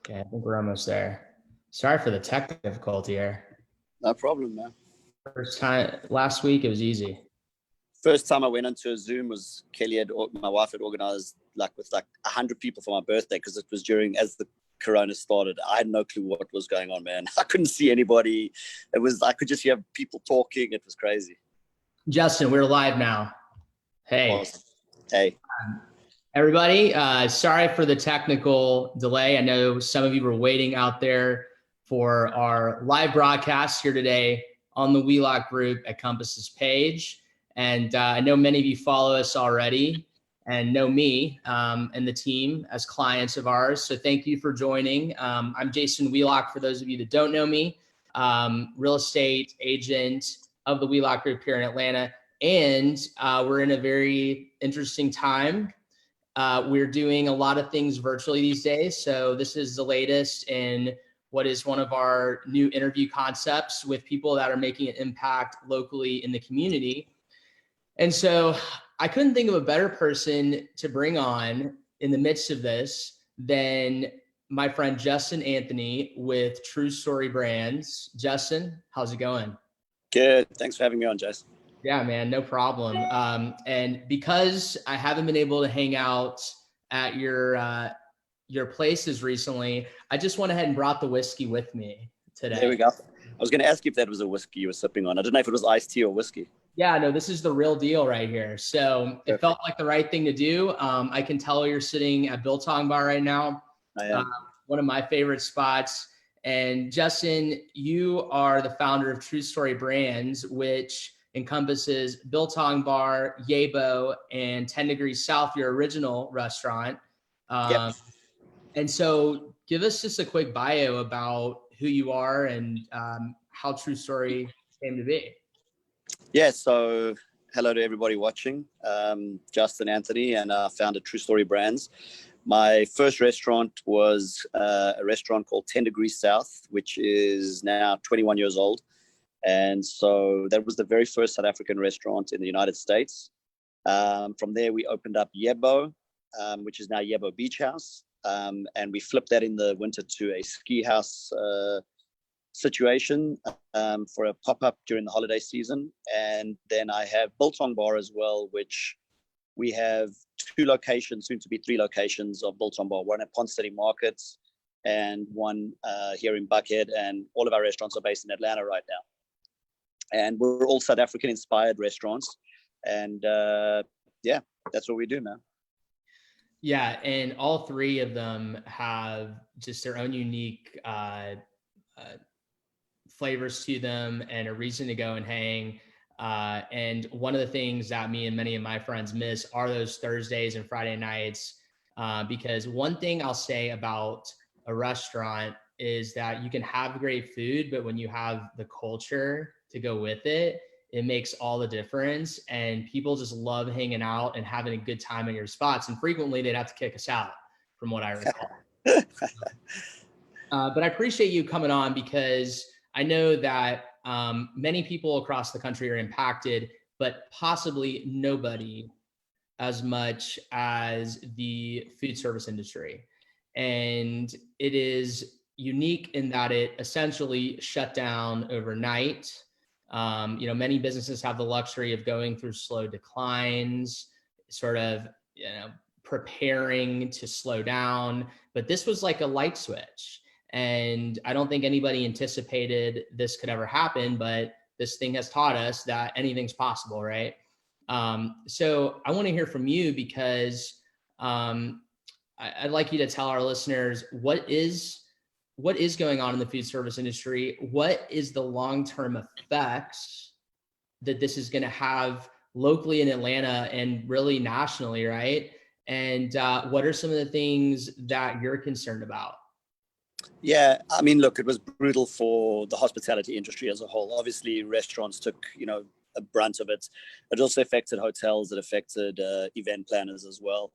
Okay, I think we're almost there. Sorry for the tech difficulty here. No problem, man. First time last week, it was easy. First time I went into a Zoom was my wife had organized with 100 people for my birthday because it was as the Corona started. I had no clue what was going on, man. I couldn't see anybody. I could just hear people talking. It was crazy. Justin, we're live now. Hey. Awesome. Hey. Everybody, sorry for the technical delay. I know some of you were waiting out there for our live broadcast here today on the Wieloch group at Compass's page. And I know many of you follow us already and know me and the team as clients of ours. So thank you for joining. I'm Jason Wieloch, for those of you that don't know me, real estate agent of the Wieloch group here in Atlanta. And we're in a very interesting time. We're doing a lot of things virtually these days. So this is the latest in what is one of our new interview concepts with people that are making an impact locally in the community. And so I couldn't think of a better person to bring on in the midst of this than my friend Justin Anthony with True Story Brands. Justin, how's it going? Good. Thanks for having me on, Jason. Yeah, man, no problem. And because I haven't been able to hang out at your places recently, I just went ahead and brought the whiskey with me today. There we go. I was going to ask you if that was a whiskey you were sipping on. I didn't know if it was iced tea or whiskey. Yeah, no, this is the real deal right here. So it felt like the right thing to do. I can tell you're sitting at Biltong Bar right now. I am. One of my favorite spots. And Justin, you are the founder of True Story Brands, which encompasses Biltong Bar, Yabo, and 10 Degrees South, your original restaurant. Yep. And so give us just a quick bio about who you are and how True Story came to be. Yeah, so hello to everybody watching. Justin Anthony, and I founded True Story Brands. My first restaurant was a restaurant called 10 Degrees South, which is now 21 years old. And so that was the very first South African restaurant in the United States. From there, we opened up Yabo, which is now Yabo Beach House. And we flipped that in the winter to a ski house situation for a pop-up during the holiday season. And then I have Biltong Bar as well, which we have 2 locations, soon to be 3 locations of Biltong Bar, one at Pond City Markets and one here in Buckhead. And all of our restaurants are based in Atlanta right now. And we're all South African inspired restaurants. And yeah, that's what we do, man. Yeah, and all 3 of them have just their own unique flavors to them and a reason to go and hang. And one of the things that me and many of my friends miss are those Thursdays and Friday nights. Because one thing I'll say about a restaurant is that you can have great food, but when you have the culture to go with it, it makes all the difference. And people just love hanging out and having a good time in your spots. And frequently they'd have to kick us out, from what I recall. But I appreciate you coming on because I know that many people across the country are impacted, but possibly nobody as much as the food service industry. And it is unique in that it essentially shut down overnight. Many businesses have the luxury of going through slow declines, sort of, preparing to slow down, but this was like a light switch. And I don't think anybody anticipated this could ever happen, but this thing has taught us that anything's possible, right? So I want to hear from you because I'd like you to tell our listeners what is going on in the food service industry? What is the long-term effects that this is going to have locally in Atlanta and really nationally, right? And what are some of the things that you're concerned about? Yeah, I mean, look, it was brutal for the hospitality industry as a whole. Obviously, restaurants took, a brunt of it. It also affected hotels. It affected event planners as well.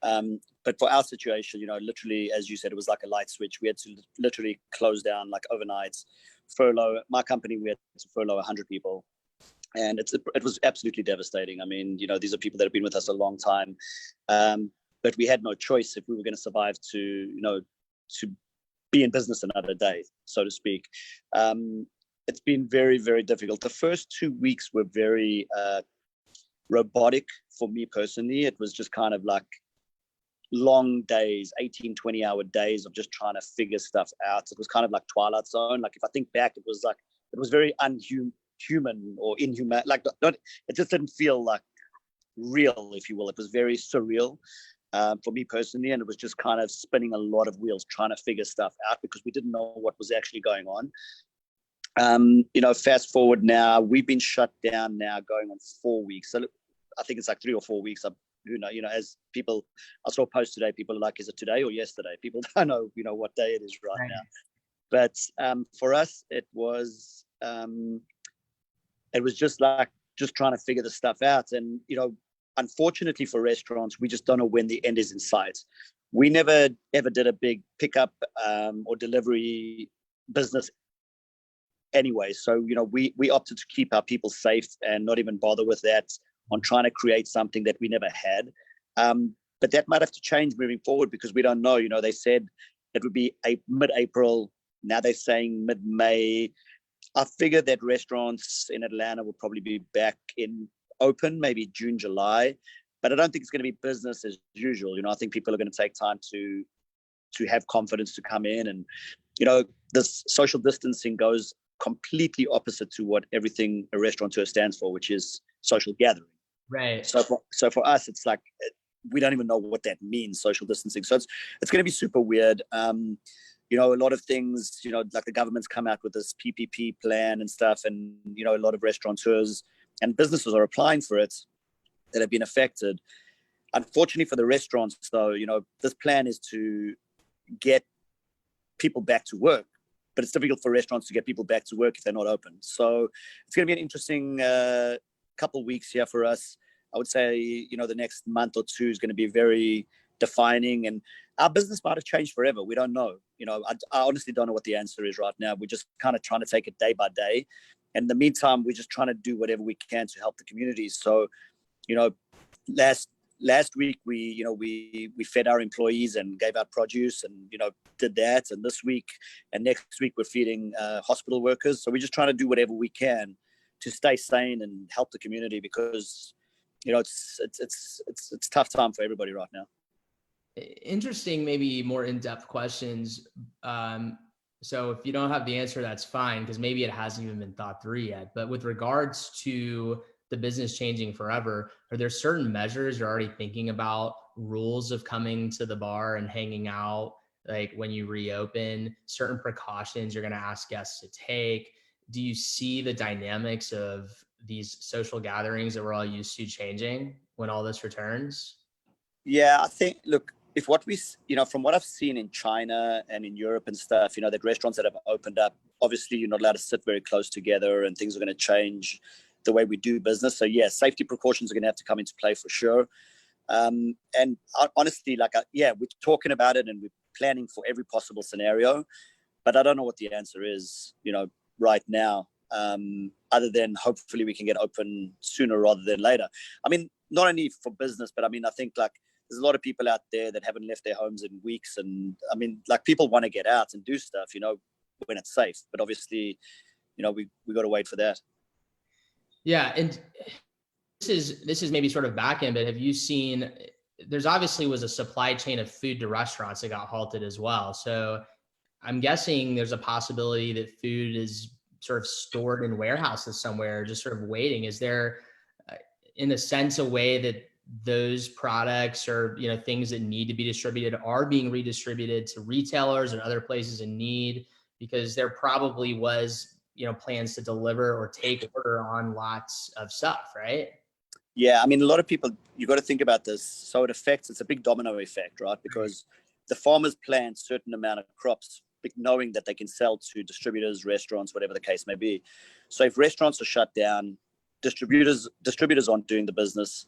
But for our situation, literally, as you said, it was like a light switch. We had to literally close down like overnight, furlough. My company, we had to furlough 100 people. And it was absolutely devastating. I mean, these are people that have been with us a long time. But we had no choice if we were going to survive to be in business another day, so to speak. It's been very, very difficult. The first 2 weeks were very robotic for me personally. It was just kind of like long days, 18, 20-hour days of just trying to figure stuff out. It was kind of like Twilight Zone. Like if I think back, it was very unhuman or inhuman. Like it just didn't feel like real, if you will. It was very surreal for me personally, and it was just kind of spinning a lot of wheels trying to figure stuff out because we didn't know what was actually going on. Fast forward now, we've been shut down now going on 4 weeks. So I think it's like 3 or 4 weeks. As people, I saw a post today, people are like, is it today or yesterday? People don't know, what day it is right now. But for us, it was just trying to figure the stuff out. And, unfortunately for restaurants, we just don't know when the end is in sight. We never ever did a big pickup or delivery business anyway. So, we opted to keep our people safe and not even bother with that on trying to create something that we never had. But that might have to change moving forward because we don't know. They said it would be mid-April. Now they're saying mid-May. I figured that restaurants in Atlanta will probably be back in open, maybe June, July. But I don't think it's going to be business as usual. I think people are going to take time to have confidence to come in. And, this social distancing goes completely opposite to what everything a restaurateur stands for, which is social gathering. Right. So for us, it's like we don't even know what that means, social distancing. So it's going to be super weird. A lot of things, like the government's come out with this PPP plan and stuff, and a lot of restaurateurs and businesses are applying for it that have been affected. Unfortunately for the restaurants, though, this plan is to get people back to work, but it's difficult for restaurants to get people back to work if they're not open. So it's going to be an interesting couple of weeks here for us. I would say, the next month or two is going to be very defining, and our business might have changed forever. We don't know. I honestly don't know what the answer is right now. We're just kind of trying to take it day by day. And in the meantime, we're just trying to do whatever we can to help the communities. So, last week we fed our employees and gave out produce and did that. And this week and next week we're feeding hospital workers. So we're just trying to do whatever we can to stay sane and help the community because it's tough time for everybody right now. Interesting, maybe more in-depth questions. So if you don't have the answer, that's fine, because maybe it hasn't even been thought through yet. But with regards to the business changing forever, are there certain measures you're already thinking about, rules of coming to the bar and hanging out, like when you reopen, certain precautions you're going to ask guests to take? Do you see the dynamics of these social gatherings that we're all used to changing when all this returns? Yeah, I think, look, if what we, from what I've seen in China and in Europe and stuff, that restaurants that have opened up, obviously you're not allowed to sit very close together and things are going to change the way we do business. So yeah, safety precautions are going to have to come into play for sure. And honestly, we're talking about it and we're planning for every possible scenario, but I don't know what the answer is, right now, other than hopefully we can get open sooner rather than later. I mean, not only for business, but I think there's a lot of people out there that haven't left their homes in weeks. And people want to get out and do stuff, when it's safe, but obviously, we got to wait for that. Yeah. And this is maybe sort of back end, but have you seen, there's obviously was a supply chain of food to restaurants that got halted as well. So I'm guessing there's a possibility that food is sort of stored in warehouses somewhere, just sort of waiting. Is there, in a sense, a way that those products or, things that need to be distributed are being redistributed to retailers and other places in need? Because there probably was, plans to deliver or take order on lots of stuff, right? Yeah, a lot of people, you got to think about this. So it's a big domino effect, right? Because the farmers plant certain amount of crops, knowing that they can sell to distributors, restaurants, whatever the case may be. So if restaurants are shut down, distributors aren't doing the business,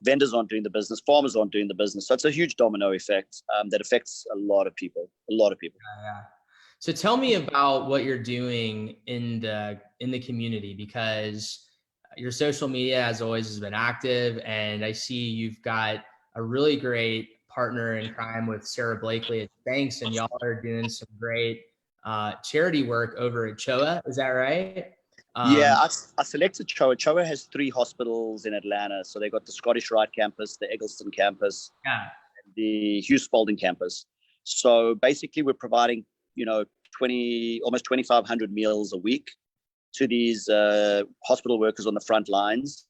vendors aren't doing the business, farmers aren't doing the business. So it's a huge domino effect that affects a lot of people. Yeah. So tell me about what you're doing in the community, because your social media, as always, has been active, and I see you've got a really great partner in crime with Sarah Blakely at Banks, and y'all are doing some great charity work over at CHOA. Is that right? Yeah, I selected CHOA. CHOA has 3 hospitals in Atlanta. So they got the Scottish Rite campus, the Eggleston campus, Yeah. and the Hugh Spalding campus. So basically we're providing, almost 2,500 meals a week to these hospital workers on the front lines.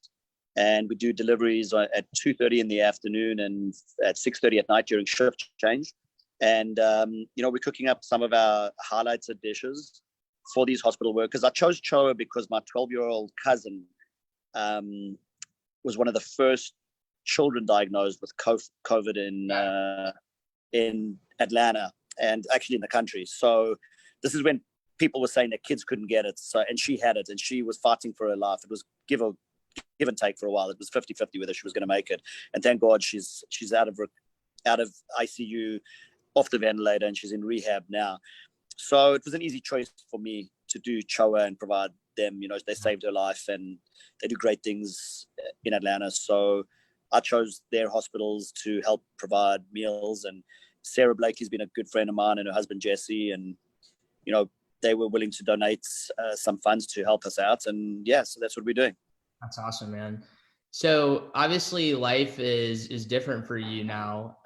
And we do deliveries at 2:30 in the afternoon and at 6:30 at night during shift change. And, we're cooking up some of our highlighted dishes for these hospital workers. I chose CHOA because my 12-year-old cousin was one of the first children diagnosed with COVID in Atlanta and actually in the country. So this is when people were saying that kids couldn't get it. So, and she had it, and she was fighting for her life. It was give and take for a while. It was 50-50 whether she was going to make it. And thank God she's out of ICU, off the ventilator, and she's in rehab now. So it was an easy choice for me to do CHOA and provide them. They saved her life and they do great things in Atlanta. So I chose their hospitals to help provide meals. And Sarah Blakey's been a good friend of mine, and her husband Jesse, and they were willing to donate some funds to help us out. And yeah, so that's what we're doing. That's awesome, man. So obviously life is different for you now.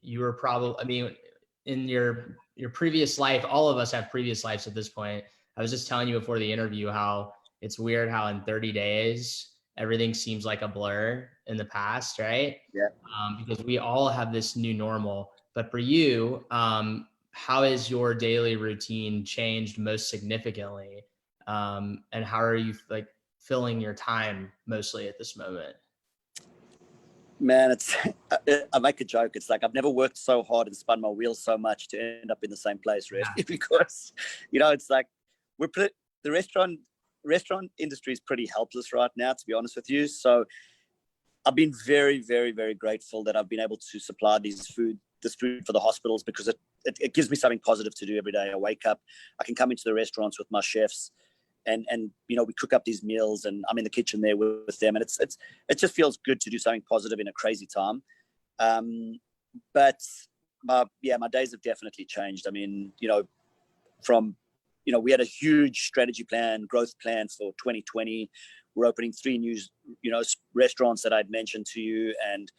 You were probably, in your previous life, all of us have previous lives at this point. I was just telling you before the interview how it's weird how in 30 days, everything seems like a blur in the past, right? Yeah. Because we all have this new normal. But for you, how has your daily routine changed most significantly? And how are you filling your time mostly at this moment? Man, I make a joke. It's like I've never worked so hard and spun my wheels so much to end up in the same place, really. Yeah. Because it's like the restaurant industry is pretty helpless right now, to be honest with you. So I've been very, very, very grateful that I've been able to supply this food for the hospitals, because it gives me something positive to do every day. I wake up, I can come into the restaurants with my chefs, and we cook up these meals, and I'm in the kitchen there with them, and it just feels good to do something positive in a crazy time. But my days have definitely changed. We had a huge strategy plan, growth plan for 2020. We're opening 3 new restaurants that I'd mentioned to you, and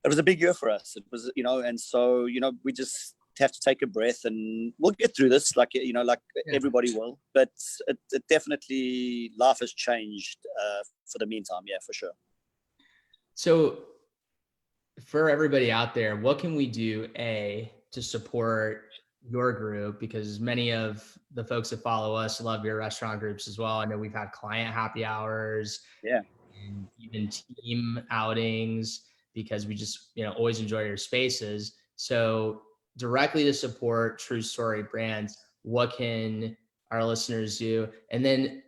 it was a big year for us. It was and so we just have to take a breath, and we'll get through this like everybody will. But it definitely, life has changed for the meantime. Yeah, for sure. So for everybody out there, what can we do to support your group? Because many of the folks that follow us love your restaurant groups as well. I know we've had client happy hours, and even team outings, because we just always enjoy your spaces. So directly to support True Story Brands, what can our listeners do? And then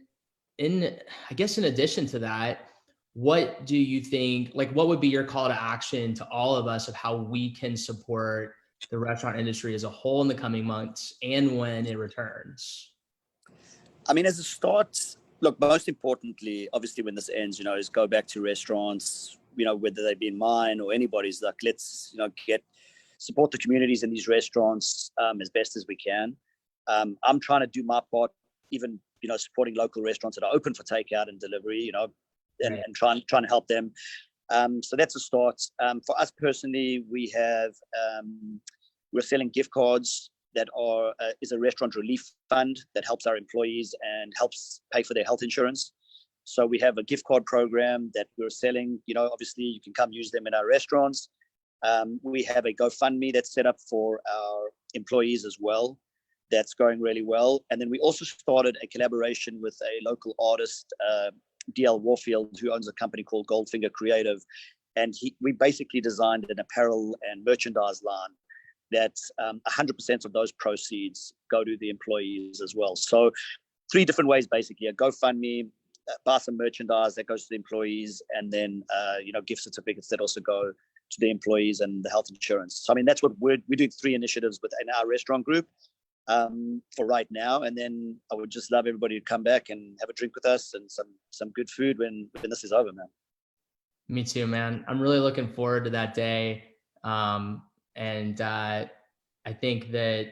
in addition to that, what do you think, what would be your call to action to all of us of how we can support the restaurant industry as a whole in the coming months and when it returns? As a start, look, most importantly, obviously when this ends, is go back to restaurants, whether they be in mine or anybody's, like, let's, support the communities in these restaurants as best as we can. I'm trying to do my part, even, supporting local restaurants that are open for takeout and delivery, and trying to help them. So that's a start. For us personally, we're selling gift cards that is a restaurant relief fund that helps our employees and helps pay for their health insurance. So we have a gift card program that we're selling. Obviously you can come use them in our restaurants. We have a GoFundMe that's set up for our employees as well. That's going really well. And then we also started a collaboration with a local artist, DL Warfield, who owns a company called Goldfinger Creative. And we basically designed an apparel and merchandise line that 100% of those proceeds go to the employees as well. So 3 different ways, basically: a GoFundMe, buy some merchandise that goes to the employees, and then gift certificates that also go to the employees and the health insurance. So that's what we're doing. 3 initiatives within our restaurant group for right now, and then I would just love everybody to come back and have a drink with us and some good food when this is over, man. Me too, man. I'm really looking forward to that day. And I think that,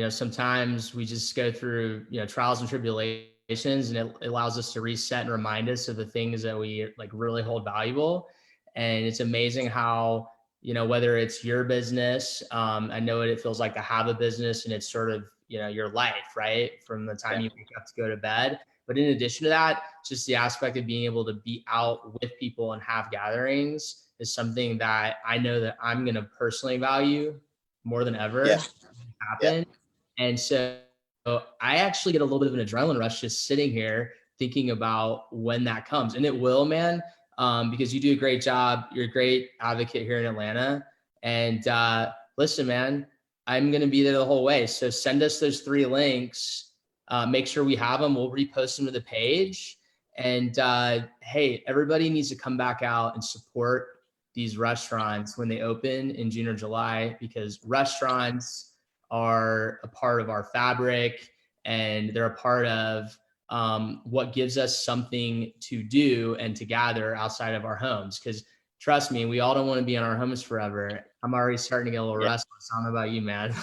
sometimes we just go through, trials and tribulations, and it allows us to reset and remind us of the things that we like really hold valuable. And it's amazing how, whether it's your business, I know what it feels like to have a business, and it's sort of, your life, right? From the time you wake up to go to bed. But in addition to that, just the aspect of being able to be out with people and have gatherings is something that I know that I'm going to personally value more than ever happen. And so I actually get a little bit of an adrenaline rush just sitting here thinking about when that comes. And it will, man, because you do a great job. You're a great advocate here in Atlanta. And listen, man, I'm going to be there the whole way. So send us those 3 links. Make sure we have them. We'll repost them to the page. And hey, everybody needs to come back out and support these restaurants when they open in June or July, because restaurants are a part of our fabric, and they're a part of what gives us something to do and to gather outside of our homes. Because trust me, we all don't want to be in our homes forever. I'm already starting to get a little restless. I don't know about you, man.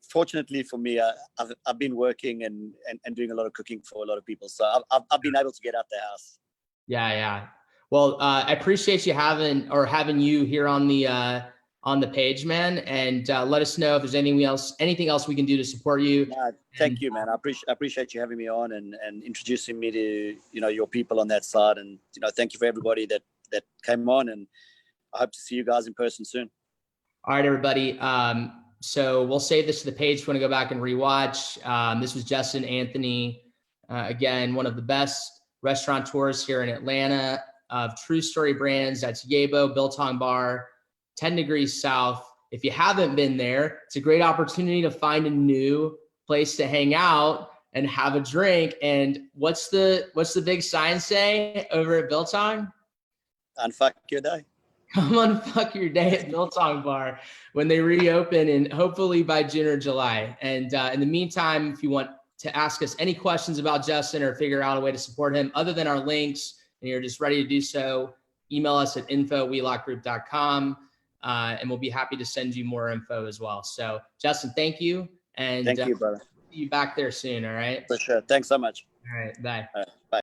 Fortunately for me, I've been working and doing a lot of cooking for a lot of people, so I've been able to get out the house. Yeah. Well, I appreciate you having you here on the page, man. And let us know if there's anything else we can do to support you. Thank you, man. I appreciate you having me on and introducing me to your people on that side. And thank you for everybody that came on. And I hope to see you guys in person soon. All right, everybody. So we'll save this to the page if you want to go back and rewatch. This was Justin Anthony, again, one of the best restaurateurs here in Atlanta of True Story Brands. That's Yebo Biltong Bar, 10 degrees south. If you haven't been there, it's a great opportunity to find a new place to hang out and have a drink. And what's the big sign say over at Biltong? Unfuck your day. Come on, fuck your day at Biltong Bar when they reopen, and hopefully by June or July. And in the meantime, if you want to ask us any questions about Justin or figure out a way to support him other than our links, and you're just ready to do so, email us at info@wielochgroup.com, and we'll be happy to send you more info as well. So, Justin, thank you. And thank you, brother. See you back there soon, all right? For sure. Thanks so much. All right, bye. All right.